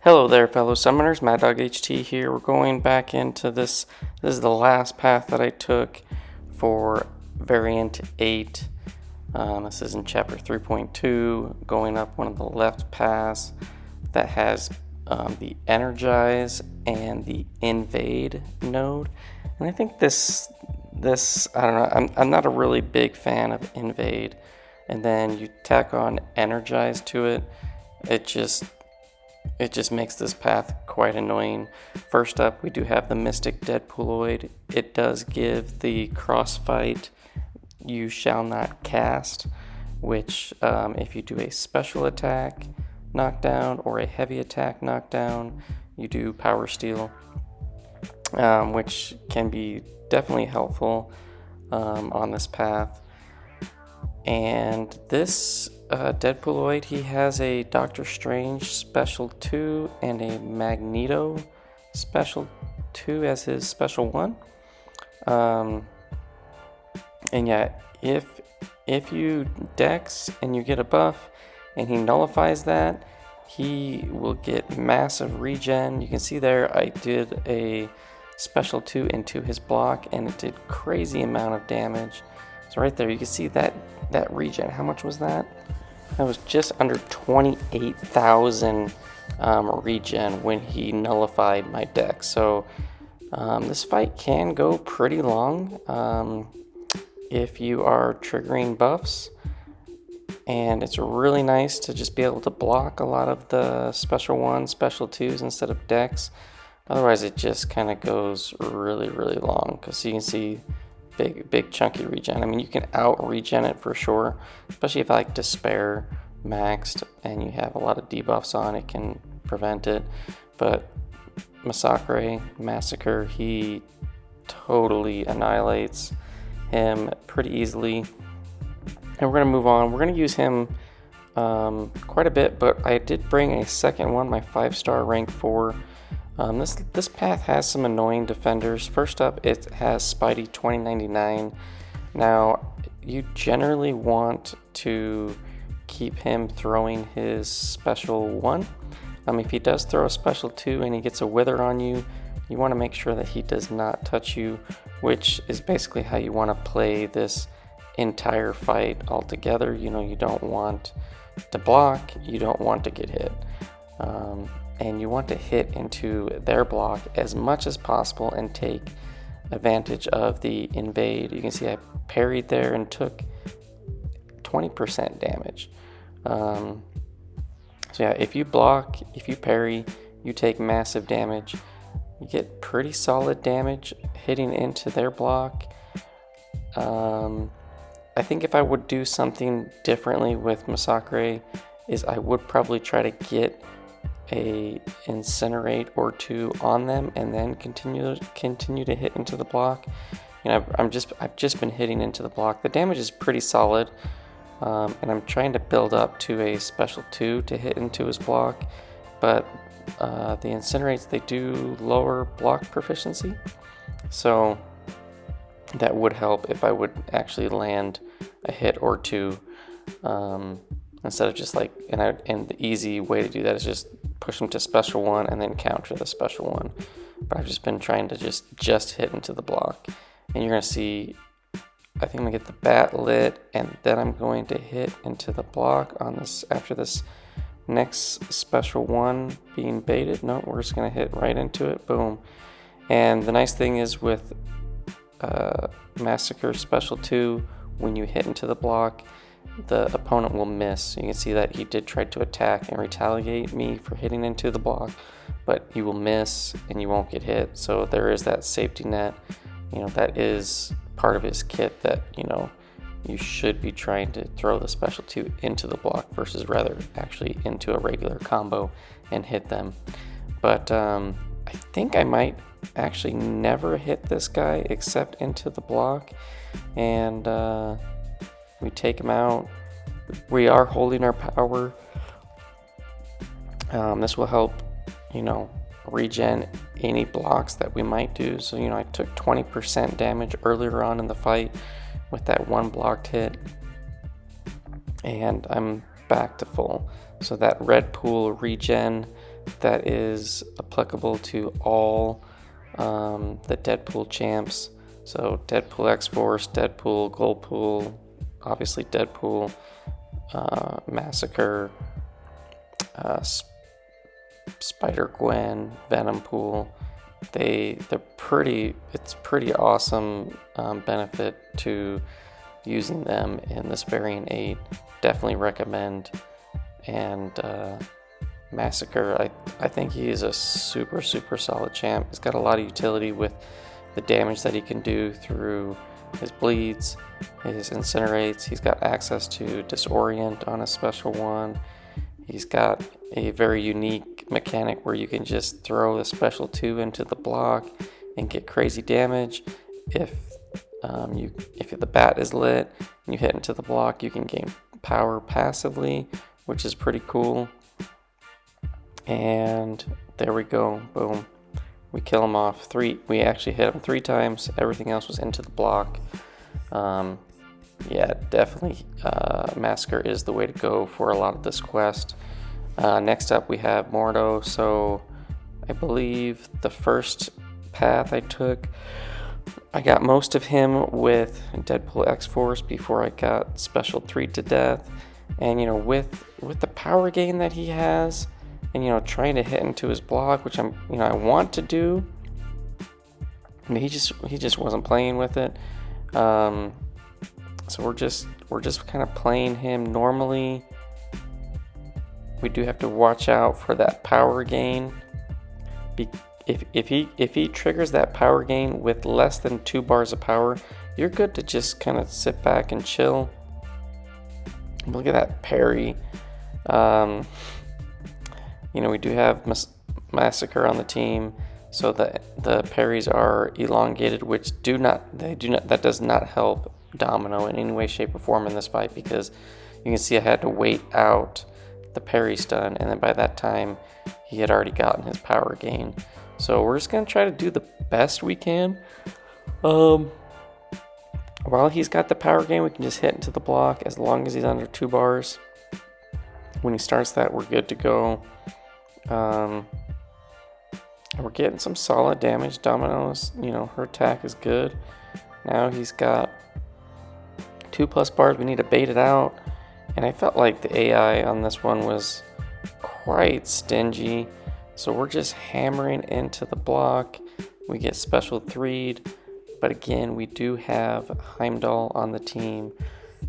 Hello there, fellow summoners. Mad Dog HT here. We're going back into this. This is the last path that I took for variant 8. This is in chapter 3.2, going up one of the left paths that has the Energize and the Invade node. And I think this I don't know. I'm not a really big fan of Invade, and then you tack on Energize to it. It just makes this path quite annoying. First up, we do have the Mystic Deadpoolooid. It does give the crossfight you shall not cast, which if you do a special attack knockdown or a heavy attack knockdown, you do power steal, which can be definitely helpful on this path. And this Deadpoolooid, he has a Doctor Strange Special 2 and a Magneto Special 2 as his Special 1. And yeah, if you dex and you get a buff and he nullifies that, he will get massive regen. You can see there I did a Special 2 into his block and it did crazy amount of damage. So right there you can see that regen. How much was that? That was just under 28,000 regen when he nullified my deck. So this fight can go pretty long if you are triggering buffs, and it's really nice to just be able to block a lot of the Special 1, Special 2s instead of decks. Otherwise it just kind of goes really long, because you can see big chunky regen. I mean, you can out regen it for sure, especially if like Despair maxed and you have a lot of debuffs on, it can prevent it. But Masacre, he totally annihilates him pretty easily. And we're gonna move on. We're gonna use him quite a bit, but I did bring a second one, my 5-star rank 4. This path has some annoying defenders. First up, it has Spidey 2099. Now, you generally want to keep him throwing his Special 1. If he does throw a Special 2 and he gets a Wither on you, you want to make sure that he does not touch you, which is basically how you want to play this entire fight altogether. You know, you don't want to block, you don't want to get hit. And you want to hit into their block as much as possible and take advantage of the invade. You can see I parried there and took 20% damage. So yeah, if you block, if you parry, you take massive damage. You get pretty solid damage hitting into their block. I think if I would do something differently with Masacre is I would probably try to get a incinerate or 2 on them and then continue to hit into the block. You know, I've just been hitting into the block. The damage is pretty solid, and I'm trying to build up to a Special 2 to hit into his block, but the incinerates, they do lower block proficiency, so that would help if I would actually land a hit or 2 instead of just like, and the easy way to do that is just push them to Special 1 and then counter the Special 1. But I've just been trying to just hit into the block. And you're going to see, I think I'm going to get the bat lit, and then I'm going to hit into the block on this, after this next Special 1 being baited. No, we're just going to hit right into it. Boom. And the nice thing is with Massacre Special 2, when you hit into the block, the opponent will miss. You can see that he did try to attack and retaliate me for hitting into the block, but he will miss and you won't get hit. So there is that safety net. You know, that is part of his kit, that, you know, you should be trying to throw the Special 2 into the block versus rather actually into a regular combo and hit them. But I think I might actually never hit this guy except into the block, and we take him out. We are holding our power. This will help, you know, regen any blocks that we might do. So, you know, I took 20% damage earlier on in the fight with that one blocked hit, and I'm back to full. So that red pool regen that is applicable to all the Deadpool champs. So Deadpool X-Force, Deadpool, Goldpool, obviously Deadpool, Massacre, Spider-Gwen, Venompool. It's pretty awesome benefit to using them in this variant 8. Definitely recommend. And Massacre, I think he is a super solid champ. He's got a lot of utility with the damage that he can do through his bleeds, his incinerates. He's got access to disorient on a special one. He's got a very unique mechanic where you can just throw a special 2 into the block and get crazy damage. If the bat is lit and you hit into the block, you can gain power passively, which is pretty cool. And there we go, boom. We kill him off. We actually hit him 3 times. Everything else was into the block. Yeah, definitely Massacre is the way to go for a lot of this quest. Next up we have Mordo. So I believe the first path I took, I got most of him with Deadpool X-Force before I got Special 3 to death. And with the power gain that he has, and trying to hit into his block, which I want to do, and he just wasn't playing with it. So we're just kind of playing him normally. We do have to watch out for that power gain. If he triggers that power gain with less than 2 bars of power, you're good to just kind of sit back and chill. Look at that parry. We do have Massacre on the team, so the parries are elongated, which that does not help Domino in any way, shape, or form in this fight, because you can see I had to wait out the parry stun, and then by that time he had already gotten his power gain. So we're just gonna try to do the best we can. While he's got the power gain, we can just hit into the block as long as he's under 2 bars. When he starts that, we're good to go. We're getting some solid damage. Domino's, her attack is good. Now he's got 2+ bars. We need to bait it out. And I felt like the AI on this one was quite stingy. So we're just hammering into the block. We get Special 3'd. But again, we do have Heimdall on the team.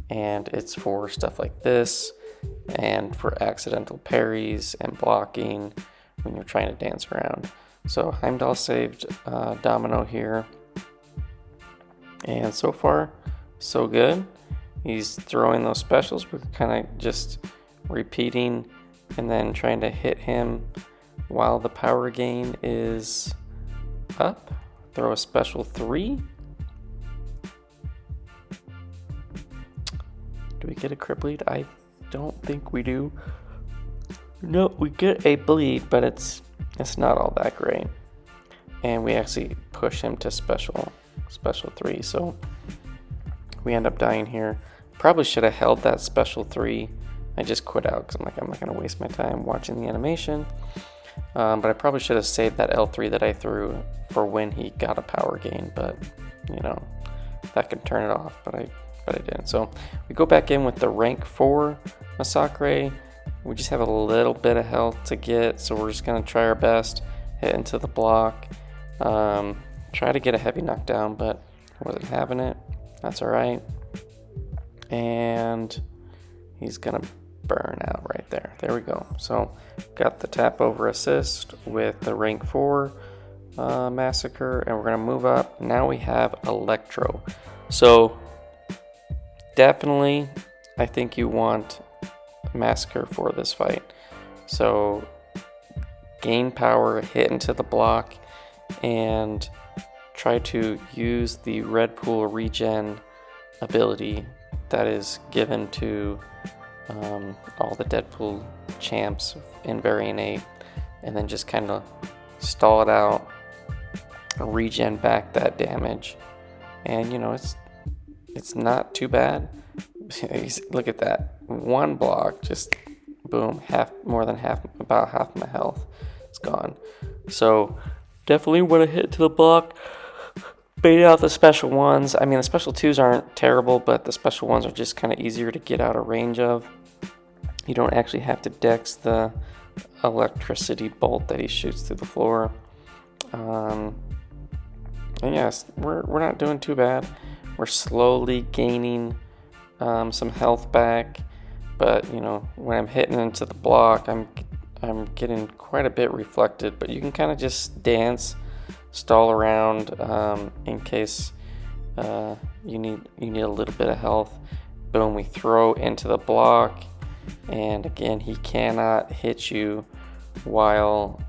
And it's for stuff like this, and for accidental parries and blocking when you're trying to dance around. So Heimdall saved Domino here. And so far, so good. He's throwing those specials. We're kind of just repeating and then trying to hit him while the power gain is up. Throw a Special 3. Do we get a crit bleed? I don't think we do. No, we get a bleed, but it's not all that great. And we actually push him to special 3, so we end up dying here. Probably should have held that Special 3. I just quit out because I'm not going to waste my time watching the animation. But I probably should have saved that L3 that I threw for when he got a power gain, but that could turn it off, but I didn't. So we go back in with the rank 4 Masacre. We just have a little bit of health to get, so we're just going to try our best, hit into the block, try to get a heavy knockdown, but I wasn't having it. That's alright. And he's going to burn out right there. There we go. So got the tap over assist with the rank 4 Massacre, and we're going to move up. Now we have Electro. So definitely, I think you want Massacre for this fight. So gain power, hit into the block, and try to use the Red Pool regen ability that is given to all the Deadpool champs in Variant 8, and then just kind of stall it out, regen back that damage, and it's not too bad. Look at that, one block, just boom, about half my health is gone. So definitely want to hit to the block, bait out the special ones. I mean, the special 2s aren't terrible, but the special ones are just kind of easier to get out of range of. You don't actually have to dex the electricity bolt that he shoots through the floor. And yes, we're not doing too bad. We're slowly gaining some health back, but you know, when I'm hitting into the block, I'm getting quite a bit reflected. But you can kind of just dance, stall around in case you need a little bit of health. Boom, we throw into the block, and again, he cannot hit you while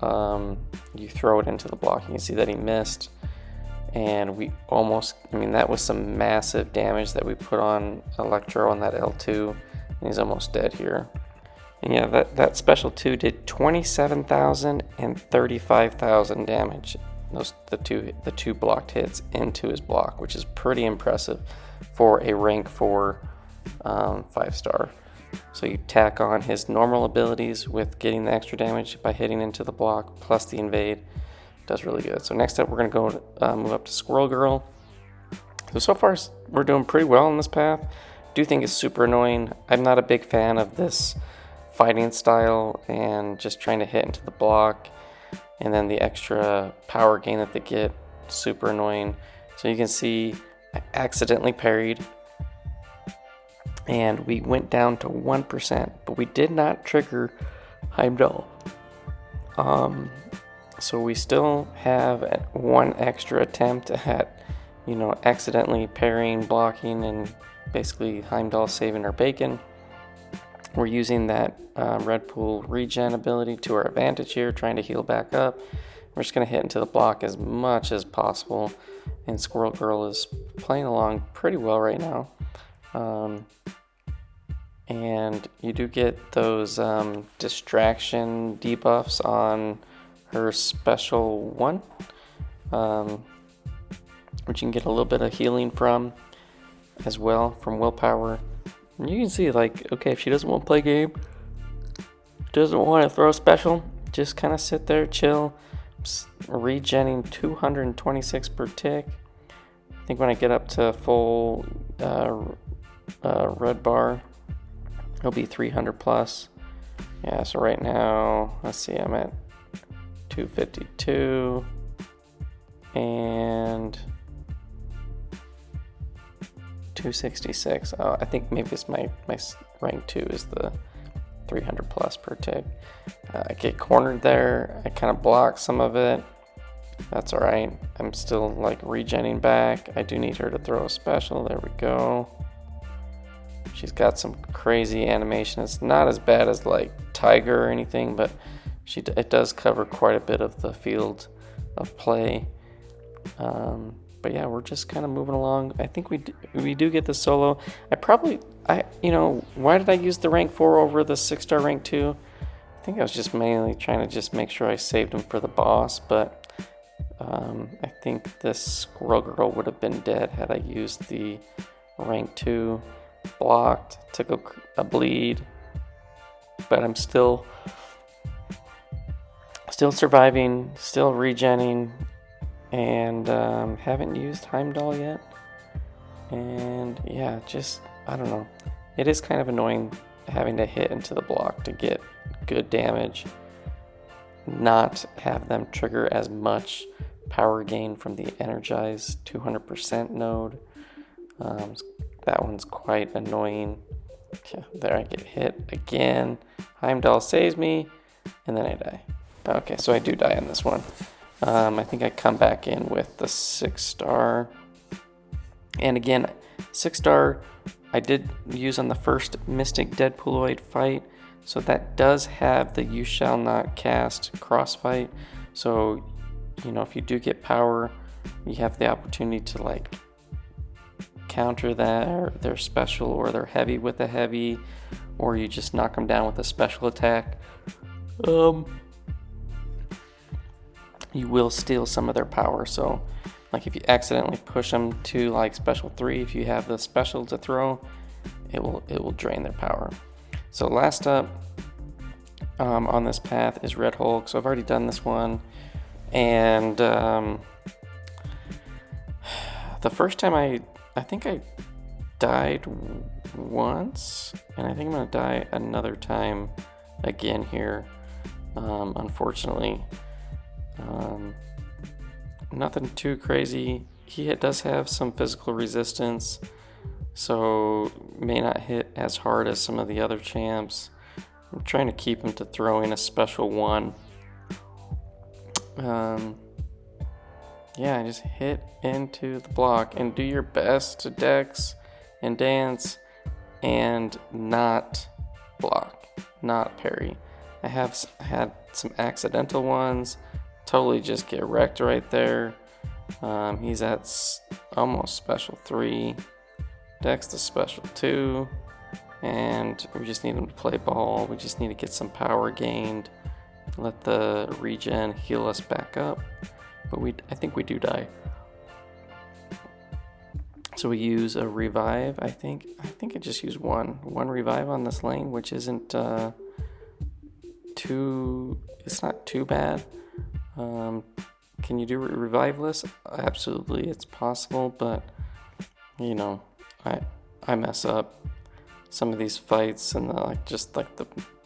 you throw it into the block. You can see that he missed, and we almost, I mean, that was some massive damage that we put on Electro on that L2, and he's almost dead here. And yeah, that special 2 did 27,000 and 35,000 damage. The two blocked hits into his block, which is pretty impressive for a rank 4 5-star. So you tack on his normal abilities with getting the extra damage by hitting into the block, plus the invade. Does really good. So next up, we're going to go move up to Squirrel Girl. So far, we're doing pretty well on this path. Do think it's super annoying. I'm not a big fan of this fighting style and just trying to hit into the block, and then the extra power gain that they get, super annoying. So you can see I accidentally parried, and we went down to 1%, but we did not trigger Heimdall. So we still have one extra attempt at, you know, accidentally parrying, blocking, and basically Heimdall saving our bacon. We're using that red pool regen ability to our advantage here, trying to heal back up. We're just going to hit into the block as much as possible, and Squirrel Girl is playing along pretty well right now. And you do get those distraction debuffs on her special 1, which you can get a little bit of healing from as well, from willpower. And you can see, like, okay, if she doesn't want to play game, doesn't want to throw a special, just kind of sit there, chill, regenning 226 per tick. I think when I get up to full red bar, it'll be 300 plus. Yeah, so right now, let's see, I'm at 252 and 266. Oh, I think maybe it's my rank 2 is the 300 plus per tick. I get cornered there. I kind of block some of it. That's all right. I'm still like regenning back. I do need her to throw a special. There we go. She's got some crazy animation. It's not as bad as like Tiger or anything, but it does cover quite a bit of the field of play. But yeah, we're just kind of moving along. I think we do get the solo. Why did I use the rank 4 over the 6-star rank 2? I think I was just mainly trying to just make sure I saved him for the boss, but I think this Squirrel Girl would have been dead had I used the rank 2. Blocked, took a bleed, but I'm still surviving, still regenning, and haven't used Heimdall yet. And yeah, just, I don't know. It is kind of annoying having to hit into the block to get good damage, not have them trigger as much power gain from the Energize 200% node. That one's quite annoying. Yeah, there I get hit again. Heimdall saves me, and then I die. Okay, so I do die on this one. I think I come back in with the 6-star. And again, 6-star I did use on the first Mystic Deadpoolooid fight. So that does have the You Shall Not Cast crossfight. So, you know, if you do get power, you have the opportunity to like counter that, or their special, or their heavy with a heavy, or you just knock them down with a special attack. You will steal some of their power. So like if you accidentally push them to like special 3, if you have the special to throw, it will drain their power. So last up, on this path is Red Hulk. So I've already done this one, and the first time I think I died once, and I think I'm gonna die another time again here. Unfortunately, nothing too crazy. He does have some physical resistance, so may not hit as hard as some of the other champs. I'm trying to keep him to throwing a special one. Yeah, just hit into the block and do your best to dex and dance and not block, not parry. I have had some accidental ones, totally just get wrecked right there. He's at almost special 3, dex to special 2, and we just need him to play ball. We just need to get some power gained, let the regen heal us back up. But I think we do die. So we use a revive. I think I just use one revive on this lane, which isn't it's not too bad. Can you do reviveless? Absolutely, it's possible, but you know, I mess up some of these fights, and the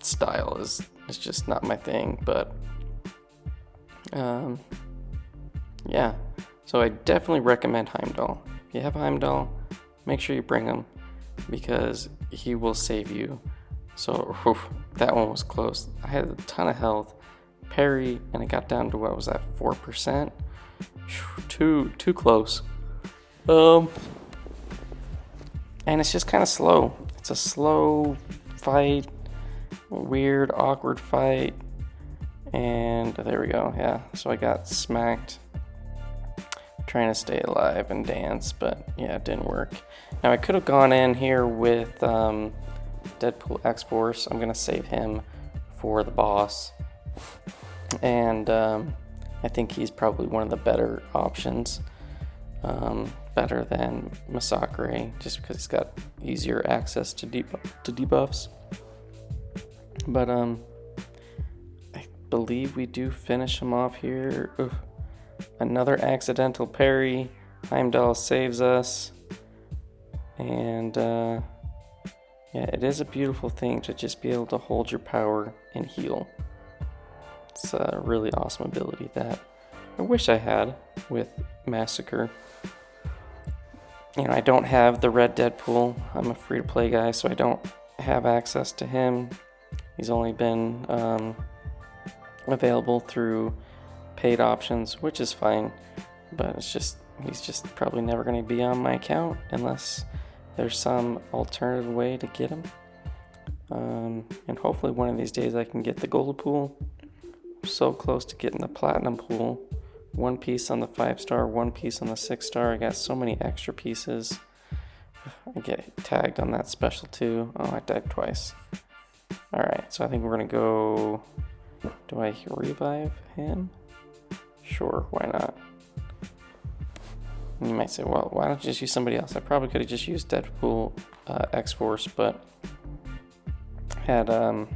style is just not my thing. But yeah, so I definitely recommend Heimdall. If you have Heimdall, make sure you bring him, because he will save you. So that one was close. I had a ton of health, parry, and it got down to, what was that, 4%? Too close. And it's just kind of slow. It's a slow fight, weird, awkward fight, and there we go. Yeah, so I got smacked trying to stay alive and dance, but yeah, it didn't work. Now I could have gone in here with Deadpool X-Force. I'm gonna save him for the boss, and I think he's probably one of the better options, better than Masacre, just because he's got easier access to debuffs. But I believe we do finish him off here. Oof. Another accidental parry. Heimdall saves us, and yeah, it is a beautiful thing to just be able to hold your power and heal. It's a really awesome ability that I wish I had with Massacre. You know, I don't have the red Deadpool. I'm a free-to-play guy, so I don't have access to him. He's only been available through paid options, which is fine, but he's just probably never going to be on my account unless there's some alternative way to get him. And hopefully one of these days I can get the gold pool. I'm so close to getting the platinum pool. 1 piece on the 5-star, 1 piece on the 6-star. I got so many extra pieces. I get tagged on that special too. Oh, I died twice. Alright, so I think we're gonna go. Do I revive him? Sure, why not? You might say, well, why don't you just use somebody else? I probably could have just used Deadpool X-Force, but I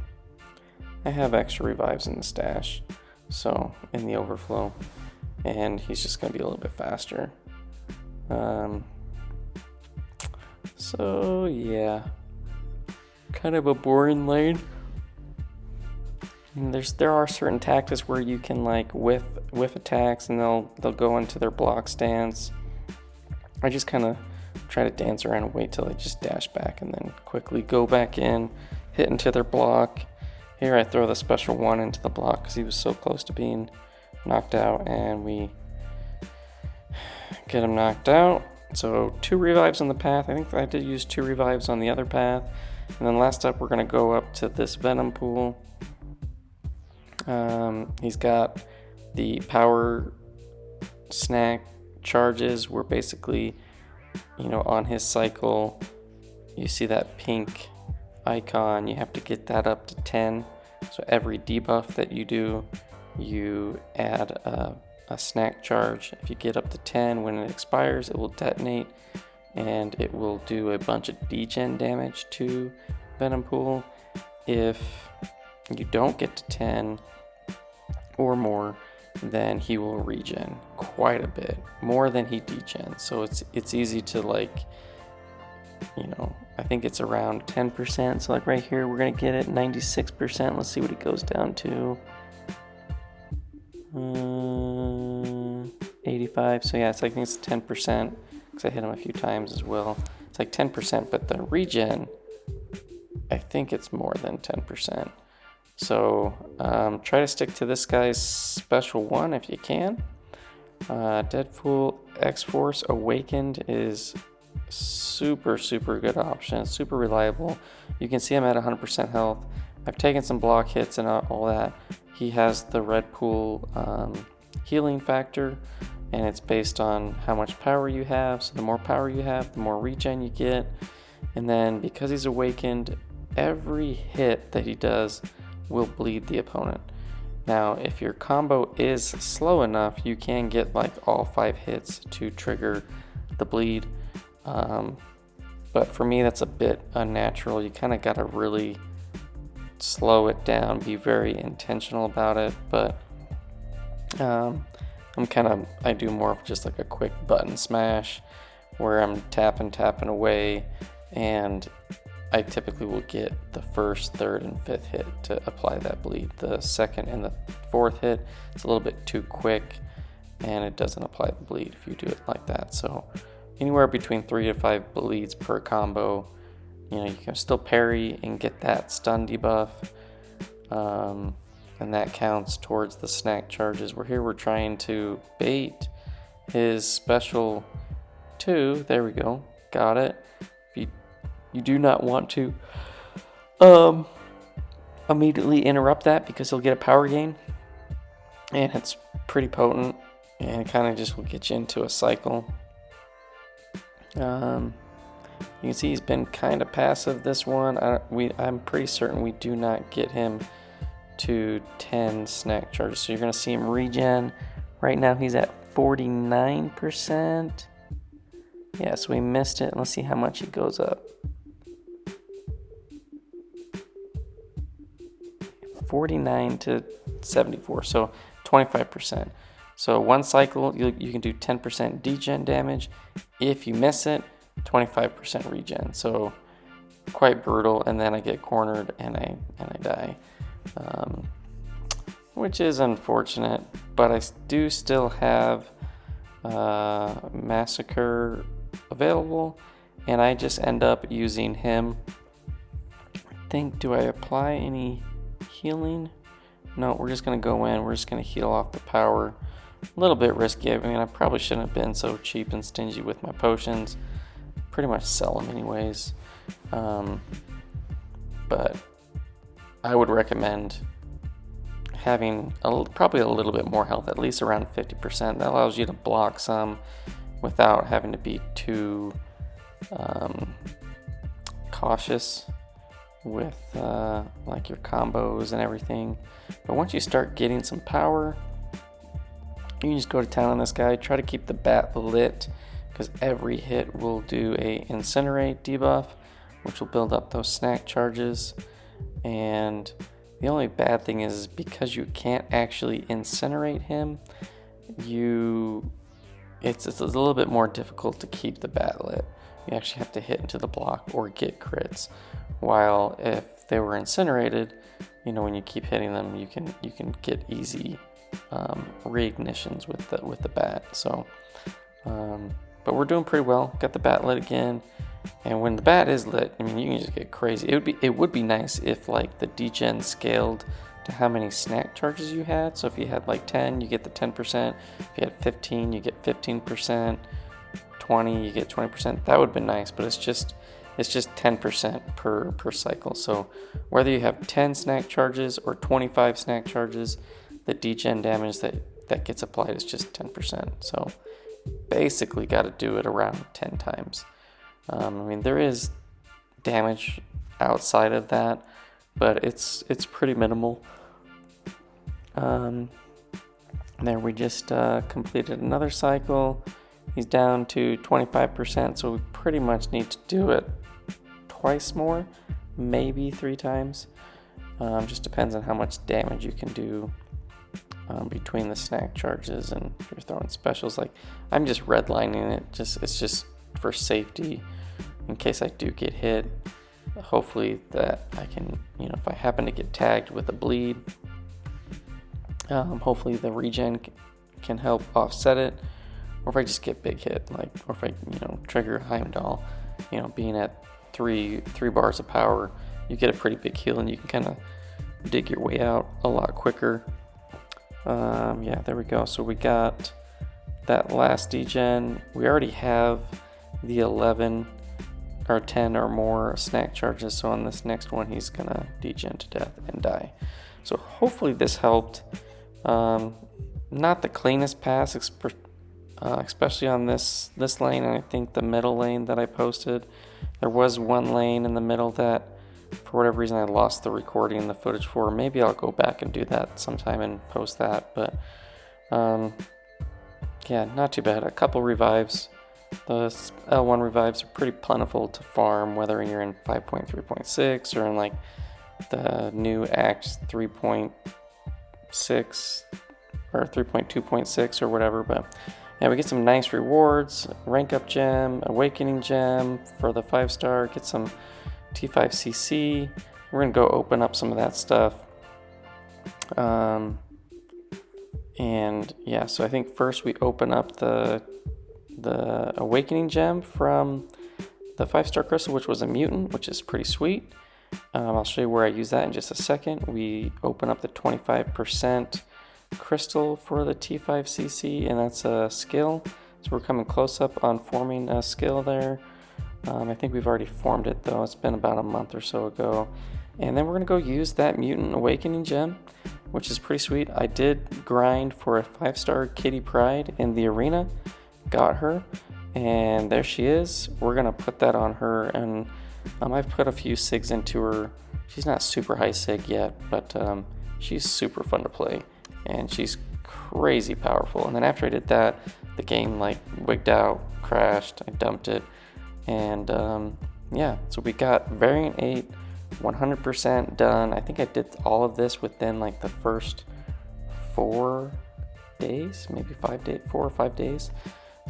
have extra revives in the stash, so in the overflow, and he's just going to be a little bit faster. So yeah, kind of a boring lane. And there are certain tactics where you can like whiff attacks, and they'll go into their block stance. I just kind of try to dance around and wait till they just dash back, and then quickly go back in, hit into their block. Here I throw the special one into the block because he was so close to being knocked out, and we get him knocked out. So 2 revives on the path. I think I did use 2 revives on the other path. And then last up, we're going to go up to this Venompool. He's got the power snack charges where basically, you know, on his cycle, you see that pink icon. You have to get that up to 10. So every debuff that you do, you add a snack charge. If you get up to 10, when it expires, it will detonate, and it will do a bunch of degen damage to Venompool. If you don't get to 10 or more, then he will regen quite a bit, more than he degens. So it's easy to, like, you know, I think it's around 10%. So like right here, we're gonna get it 96%. Let's see what it goes down to. 85. So yeah, it's like, I think it's 10% because I hit him a few times as well. It's like 10%, but the regen, I think it's more than 10%. So try to stick to this guy's special one if you can. Deadpool X-Force Awakened is super good option, super reliable. You can see him at 100% health. I've taken some block hits and all that. He has the red pool healing factor, and it's based on how much power you have. So the more power you have, the more regen you get. And then because he's awakened, every hit that he does will bleed the opponent. Now, if your combo is slow enough, you can get like all 5 hits to trigger the bleed. But for me, that's a bit unnatural. You kind of got to really slow it down, be very intentional about it. But I do more of just like a quick button smash where I'm tapping away, and I typically will get the first, third, and fifth hit to apply that bleed. The second and the fourth hit, it's a little bit too quick, and it doesn't apply the bleed if you do it like that. So anywhere between 3 to 5 bleeds per combo. You know, you can still parry and get that stun debuff, and that counts towards the snack charges. We're trying to bait his special 2. There we go, got it. You do not want to immediately interrupt that, because he'll get a power gain, and it's pretty potent, and it kind of just will get you into a cycle. You can see he's been kind of passive this one. I'm pretty certain we do not get him to 10 snack charges. So you're going to see him regen. Right now he's at 49%. Yeah, so we missed it. Let's see how much he goes up. 49 to 74, so 25%. So one cycle, you can do 10% degen damage. If you miss it, 25% regen. So quite brutal. And then I get cornered and I die, which is unfortunate. But I do still have Massacre available, and I just end up using him. Do I apply any healing? No, we're just gonna go in. We're just gonna heal off the power. A little bit risky. I mean, I probably shouldn't have been so cheap and stingy with my potions. Pretty much sell them anyways. But I would recommend having probably a little bit more health, at least around 50%. That allows you to block some without having to be too cautious with like your combos and everything. But once you start getting some power, you can just go to town on this guy. Try to keep the bat lit, because every hit will do a incinerate debuff, which will build up those snack charges. And the only bad thing is, because you can't actually incinerate him, it's a little bit more difficult to keep the bat lit. You actually have to hit into the block or get crits. While if they were incinerated, you know, when you keep hitting them, you can get easy reignitions with the bat. So, but we're doing pretty well. Got the bat lit again, and when the bat is lit, I mean, you can just get crazy. It would be nice if like the degen scaled to how many snack charges you had. So if you had like 10, you get the 10%. If you had 15, you get 15%. 20, you get 20%. That would have been nice, but it's just 10% per cycle. So whether you have 10 snack charges or 25 snack charges, the degen damage that gets applied is just 10%. So basically got to do it around 10 times. I mean, there is damage outside of that, but it's pretty minimal. There we just completed another cycle. He's down to 25%, so we pretty much need to do it twice more, maybe 3 times. Just depends on how much damage you can do between the snack charges and if you're throwing specials. Like, I'm just redlining it. It's just for safety in case I do get hit. Hopefully that I can, if I happen to get tagged with a bleed, hopefully the regen can help offset it. Or if I just get big hit, or if I, trigger Heimdall, being at three bars of power, you get a pretty big heal and you can kind of dig your way out a lot quicker. Yeah, there we go. So we got that last degen. We already have the 11 or 10 or more snack charges. So on this next one, he's gonna degen to death and die. So hopefully this helped. Not the cleanest pass, especially on this lane, and I think the middle lane that I posted. There was one lane in the middle that, for whatever reason, I lost the recording and the footage for. Maybe I'll go back and do that sometime and post that. But yeah, not too bad. A couple revives. The L1 revives are pretty plentiful to farm, whether you're in 5.3.6 or in like the new Act 3.6 or 3.2.6 or whatever. But yeah, we get some nice rewards. Rank up gem, awakening gem for the 5-star, get some T5CC. We're gonna go open up some of that stuff. And yeah, so I think first we open up the awakening gem from the 5-star crystal, which was a mutant, which is pretty sweet. I'll show you where I use that in just a second. We open up the 25% crystal for the T5CC, and that's a skill. So we're coming close up on forming a skill there. I think we've already formed it though. It's been about a month or so ago. And then we're gonna go use that mutant awakening gem, which is pretty sweet. I did grind for a 5-star Kitty Pride in the arena, got her, and there she is. We're gonna put that on her, and I've put a few SIGs into her. She's not super high SIG yet, but she's super fun to play, and she's crazy powerful. And then after I did that, the game wigged out, crashed, I dumped it, and yeah, so we got variant 8 100% done. I think I did all of this within the first 4 days, maybe 5 days, 4 or 5 days.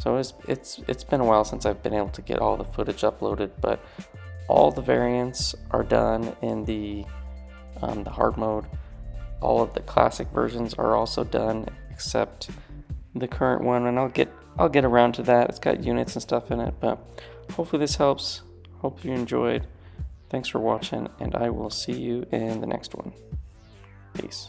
So it's been a while since I've been able to get all the footage uploaded, but all the variants are done in the hard mode. All of the classic versions are also done, except the current one, and I'll get around to that. It's got units and stuff in it, but hopefully this helps. Hope you enjoyed. Thanks for watching, and I will see you in the next one. Peace.